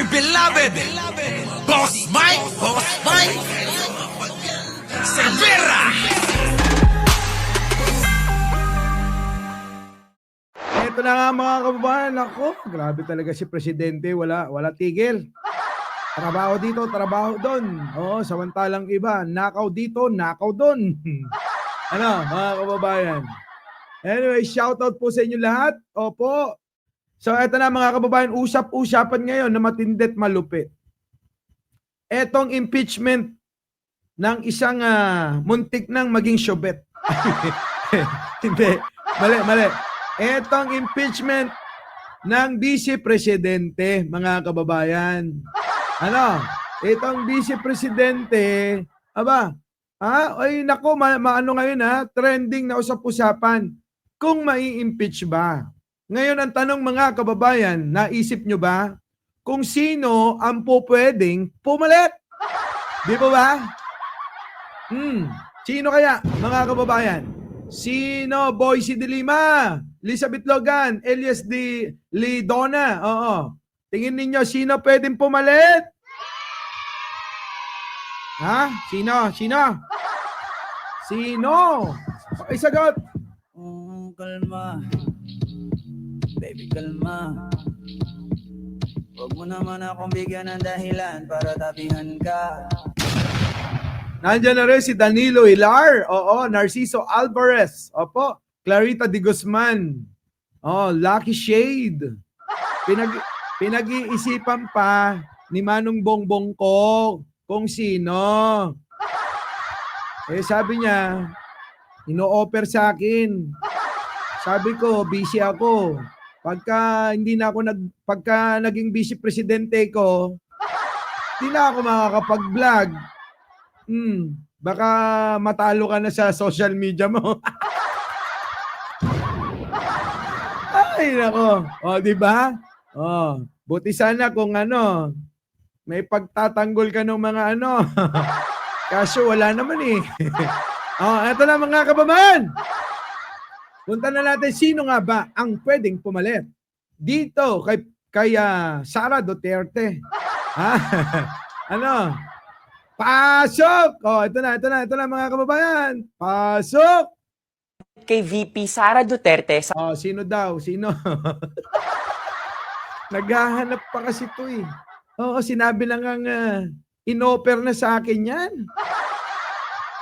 beloved Boss Mike Cervera. Ito na nga mga kababayan, ako, grabe talaga si Presidente, wala tigil. Trabaho dito, trabaho doon. Oo, samantalang iba, nakaw dito, nakaw doon. Ano, mga kababayan? Anyway, shoutout po sa inyo lahat. Opo. So, eto na mga kababayan, usap-usapan ngayon na matindit malupit. Etong impeachment ng isang muntik nang maging syobet. Hindi, mali. Etong impeachment ng Vice Presidente, mga kababayan. Ano? Itong Vice Presidente, ay nako, maano ngayon trending na usap-usapan kung mai-impeach ba. Ngayon ang tanong mga kababayan, naisip nyo ba kung sino ang pwedeng pumalit? Di ba ba? Sino kaya mga kababayan? Sino? Boycie de Lima, Elizabeth Logan, Elias de Lidona. Oo. Tingin ninyo, sino pwedeng pumalit? Ha? Sino? Pakisagot. Kalma. Baby, kalma. Huwag mo naman akong bigyan ng dahilan para tabihan ka. Nandiyan na rin si Danilo Hilar. Oo, Narciso Alvarez. Opo, Clarita de Guzman. Oh, Lucky Shade. Pinag-iisipan pa ni Manong Bongbong ko kung sino. Sabi niya, ino-offer sa akin. Sabi ko, busy ako. Pagka naging vice presidente ko, hindi na ako makakapag-vlog. Baka matalo ka na sa social media mo. Ay, nako. O, di ba? O, buti sana kung may pagtatanggol ka ng mga Kaso wala naman eh. Eto na mga kababayan. Punta na natin sino nga ba ang pwedeng pumalit dito kay Sara Duterte. Pasok! Ito na mga kababayan. Pasok! Kay VP Sara Duterte sa Sino daw? Sino? Naghahanap pa kasi ito eh. Oo, sinabi lang ang in-offer na sa akin yan.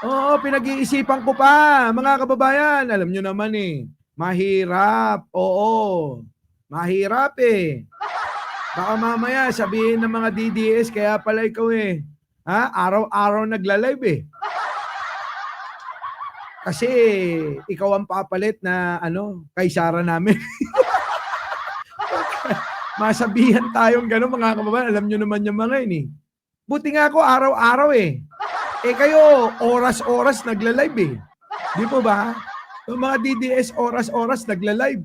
Oo, pinag-iisipan ko pa, mga kababayan. Alam nyo naman eh, mahirap. Oo, mahirap eh. Baka mamaya sabihin ng mga DDS, kaya pala ikaw eh. Araw-araw nagla-live eh. Kasi ikaw ang papalit na kay Sara namin. Masabihan tayong gano'n mga kababayan. Alam nyo naman yung mga yun eh. Buti nga ako araw-araw eh. Kayo, oras-oras nagla-live eh. Di po ba? Yung mga DDS, oras-oras nagla-live.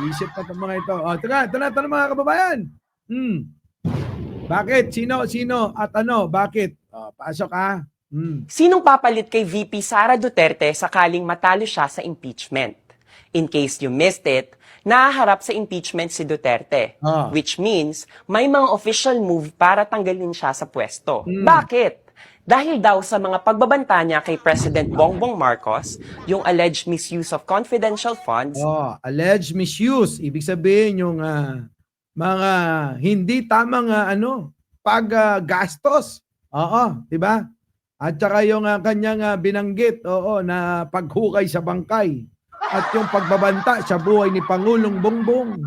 Isip na itong mga ito. Ito na mga kababayan. Bakit? Sino? At bakit? Pasok ha. sinong papalit kay VP Sara Duterte sakaling matalo siya sa impeachment. In case you missed it, nahaharap sa impeachment si Duterte, which means may mga official move para tanggalin siya sa pwesto. Bakit? Dahil daw sa mga pagbabanta niya kay President Bongbong Marcos, yung alleged misuse of confidential funds. Alleged misuse. Ibig sabihin yung mga hindi tamang paggastos. Di ba? At saka yung kanyang binanggit, na paghukay sa bangkay. At yung pagbabanta sa buhay ni Pangulong Bongbong.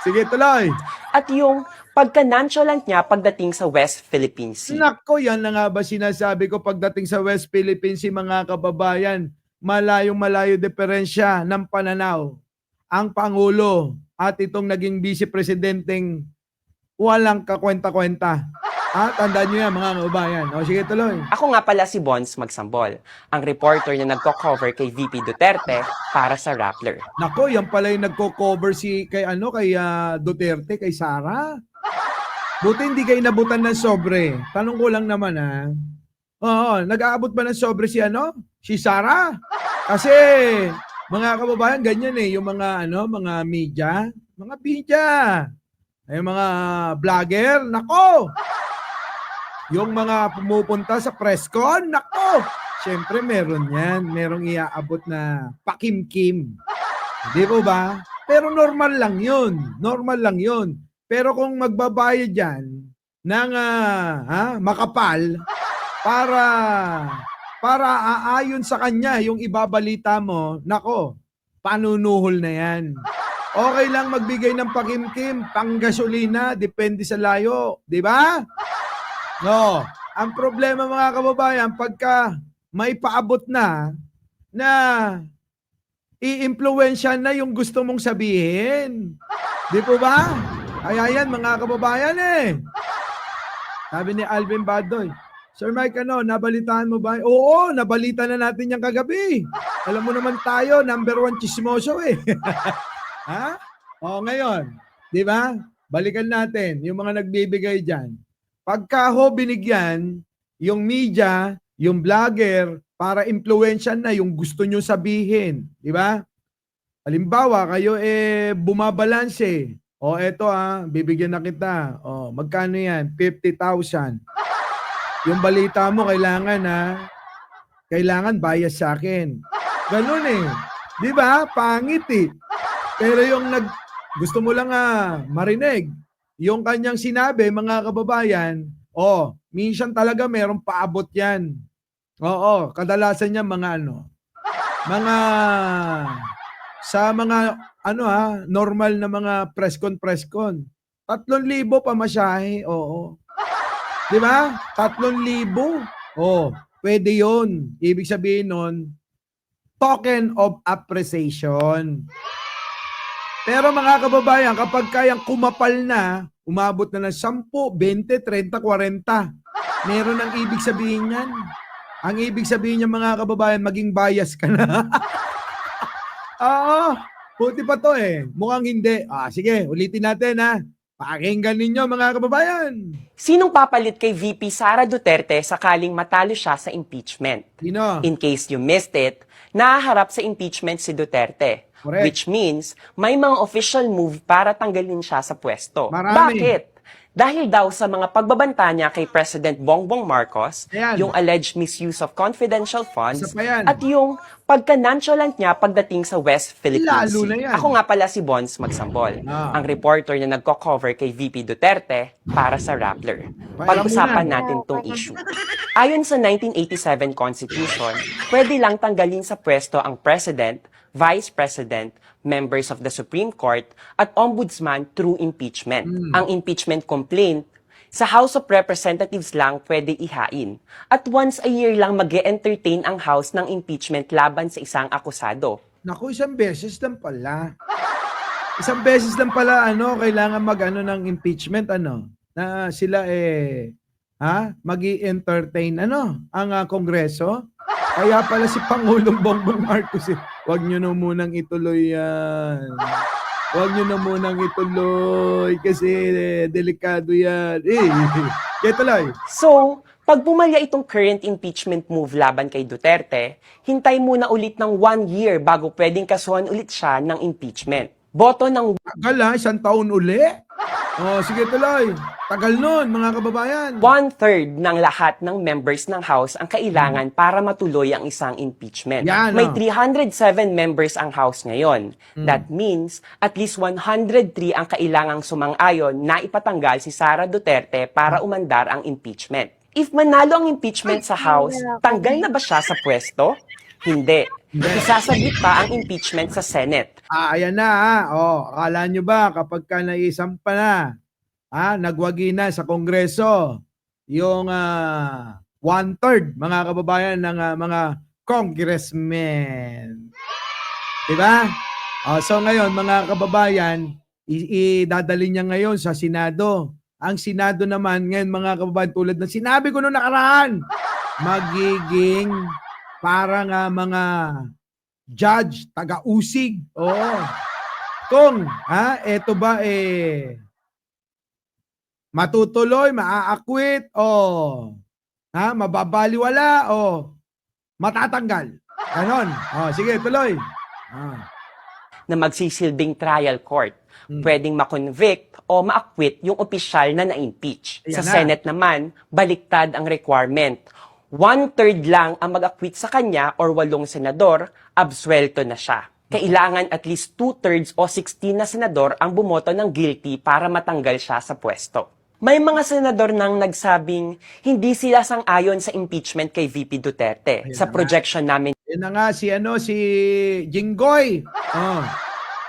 Sige, tuloy. At yung pagka-nonchalant niya pagdating sa West Philippine Sea. Nako, yan na nga ba sinasabi ko pagdating sa West Philippine Sea, mga kababayan. Malayong-malayo diferensya ng pananaw. Ang Pangulo at itong naging Vice Presidenteng walang kakwenta-kwenta. Tandaan nyo yan mga kababayan. Sige, tuloy. Ako nga pala si Bons Magsambol, ang reporter na nagko-cover kay VP Duterte para sa Rappler. Nako, yan pala yung nagko-cover kay Duterte, kay Sara. Buti hindi kayo nabutan ng sobre. Tanong ko lang naman nag-aabot ba ng sobre si Sara? Kasi mga kababayan, ganyan eh, yung mga media. Yung mga vlogger, nako! Yung mga pumupunta sa presscon, nako! Siyempre meron yan. Merong iaabot na pakimkim. Di po ba? Pero normal lang yun. Normal lang yun. Pero kung magbabayad yan ng makapal para aayon sa kanya yung ibabalita mo, nako, panunuhol na yan. Okay lang magbigay ng pakimkim, panggasolina, depende sa layo. Di ba? No. Ang problema mga kababayan, pagka may paabot na i-impluwensya na yung gusto mong sabihin. Di po ba? Kaya yan mga kababayan eh. Sabi ni Alvin Badoy, Sir Mike, nabalitaan mo ba? Oo, nabalita na natin yan kagabi. Alam mo naman tayo, number 1 chismoso eh. Ha? O ngayon, di ba? Balikan natin yung mga nagbibigay dyan. Pagka ho binigyan, yung media, yung vlogger, para impluwensyan na yung gusto nyo sabihin. Di ba? Halimbawa, kayo bumabalanse. O eto bibigyan na kita. O, magkano yan? 50,000. Yung balita mo, kailangan bias sa akin. Ganun eh. Di ba? Pangit eh. Pero yung gusto mo lang marinig, yung kanyang sinabi, mga kababayan, minsan talaga merong paabot yan. Oo, kadalasan niya sa mga normal na mga press-con. 3,000 pamasahe, oo. Di ba? 3,000. Pwede yun. Ibig sabihin nun, token of appreciation. Pero mga kababayan, kapag kayang kumapal na, umabot na ng 10, 20, 30, 40, meron ang ibig sabihin yan. Ang ibig sabihin niya mga kababayan, maging bias ka na. Oo, puti pa to eh. Mukhang hindi. Sige, ulitin natin Pakinggan ninyo mga kababayan. Sinong papalit kay VP Sara Duterte sakaling matalo siya sa impeachment? Sino? In case you missed it, nahaharap sa impeachment si Duterte. Correct. Which means, may mga official move para tanggalin siya sa pwesto. Marami. Bakit? Dahil daw sa mga pagbabanta niya kay President Bongbong Marcos, Ayan. yung alleged misuse of confidential funds, Isa pa yan. at yung pagka-nonchalant niya pagdating sa West Philippine Lalo Sea. na yan. Ako nga pala si Bons Magsambol, ang reporter na nagko-cover kay VP Duterte para sa Rappler. Pag-usapan natin tong issue. Ayon sa 1987 Constitution, pwede lang tanggalin sa pwesto ang President, Vice President, members of the Supreme Court, at Ombudsman through impeachment. Ang impeachment complaint, sa House of Representatives lang pwede ihain. At once a year lang mag-e-entertain ang House ng impeachment laban sa isang akusado. Naku, isang beses lang pala. Isang beses lang pala, kailangan ng impeachment, na sila magi-entertain, ang Kongreso. Kaya pala si Pangulong Bongbong Marcos, wag nyo na munang ituloy yan. Wag nyo na munang ituloy kasi delikado yan. Kaya tuloy. So, pag pumalya itong current impeachment move laban kay Duterte, hintay muna ulit ng 1 year bago pwedeng kasuhan ulit siya ng impeachment. Boto ng Tagal isang taon uli. Sige tuloy. Tagal nun, mga kababayan. 1/3 ng lahat ng members ng House ang kailangan para matuloy ang isang impeachment. Yan, May 307 members ang House ngayon. That means, at least 103 ang kailangang sumang-ayon na ipatanggal si Sara Duterte para umandar ang impeachment. If manalo ang impeachment sa House, tanggal na ba siya sa pwesto? Hindi. Isasabit pa ang impeachment sa Senate. Ayan na akala nyo ba kapag ka naisampa na, nagwagi na sa Kongreso, yung 1/3 mga kababayan ng mga congressmen. Diba? So ngayon mga kababayan, idadali niya ngayon sa Senado. Ang Senado naman ngayon mga kababayan, tulad ng sinabi ko noong nakaraan, magiging parang mga judge, taga-usig. Kung, eto ba matutuloy, maaakwit, mababaliwala, matatanggal. Ganon. Sige, tuloy. na magsisilbing trial court. Pwedeng ma-convict o ma-acquit yung opisyal na na-impeach. Ayan Sa na. Senate naman, baliktad ang requirement. 1/3 lang ang mag-acquit sa kanya or 8 senador, absuelto na siya. Kailangan at least 2/3 o 16 na senador ang bumoto ng guilty para matanggal siya sa pwesto. May mga senador nang nagsabing hindi sila sang-ayon sa impeachment kay VP Duterte. Ayun Sa na nga. projection namin Yan na nga si Jinggoy.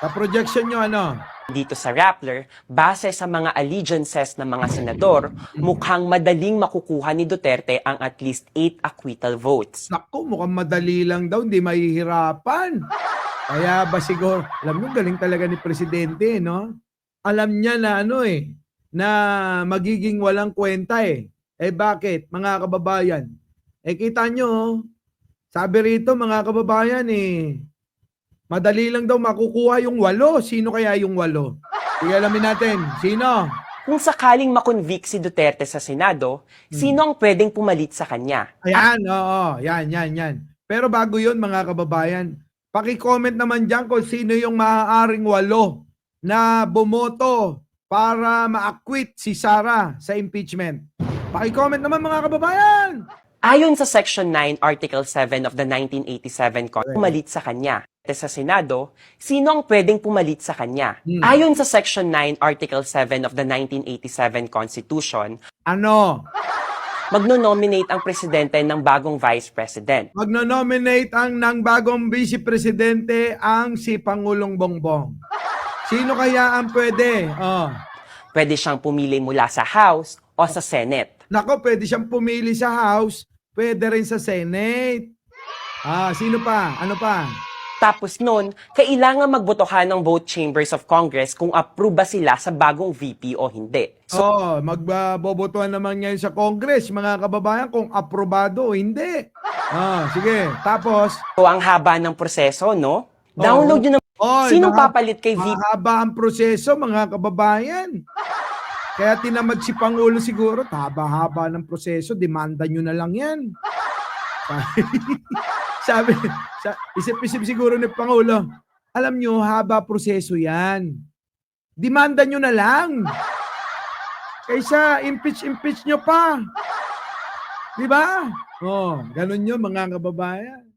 Sa projection nyo dito sa Rappler, base sa mga allegiances ng mga senador, mukhang madaling makukuha ni Duterte ang at least 8 acquittal votes. Naku, mukhang madali lang daw, hindi mahihirapan. Kaya ba siguro, alam mo, galing talaga ni Presidente, no? Alam niya na na magiging walang kwenta eh. Eh bakit, mga kababayan? Eh kita nyo, sabi rito mga kababayan madali lang daw makukuha yung 8. Sino kaya yung 8? Sige, alamin natin. Sino? Kung sakaling makonvict si Duterte sa Senado, sino ang pwedeng pumalit sa kanya? Ayan, oo. Yan. Pero bago yun mga kababayan, paki-comment naman dyan kung sino yung maaaring 8 na bumoto para ma-acquit si Sara sa impeachment. Paki-comment naman mga kababayan! Ayon sa Section 9, Article 7 of the 1987 Constitution, pumalit sa kanya. Sa Senado, sino ang pwedeng pumalit sa kanya? Ayon sa Section 9, Article 7 of the 1987 Constitution, magno-nominate ang presidente ng bagong vice president. Magno-nominate ng bagong vice presidente ang si Pangulong Bongbong. Sino kaya ang pwede? Pwede siyang pumili mula sa House o sa Senate. Nako, pwede siyang pumili sa House, pwede rin sa Senate. Sino pa? Ano pa? Tapos nun, kailangan magbotohan ng both chambers of Congress kung approve ba sila sa bagong VP o hindi. So, Magbobotohan naman ngayon sa Congress, mga kababayan, kung aprobado o hindi. Sige, tapos? ang haba ng proseso, no? Download nyo na. Sinong papalit kay VP? Mahaba ang proseso, mga kababayan. Kaya tinamad si Pangulo siguro, haba-haba ng proseso, demanda nyo na lang yan. Isip-isip siguro ni Pangulo, alam nyo, haba proseso yan. Demanda nyo na lang. Kaysa impeach nyo pa. Diba? Ganun yun mga kababayan.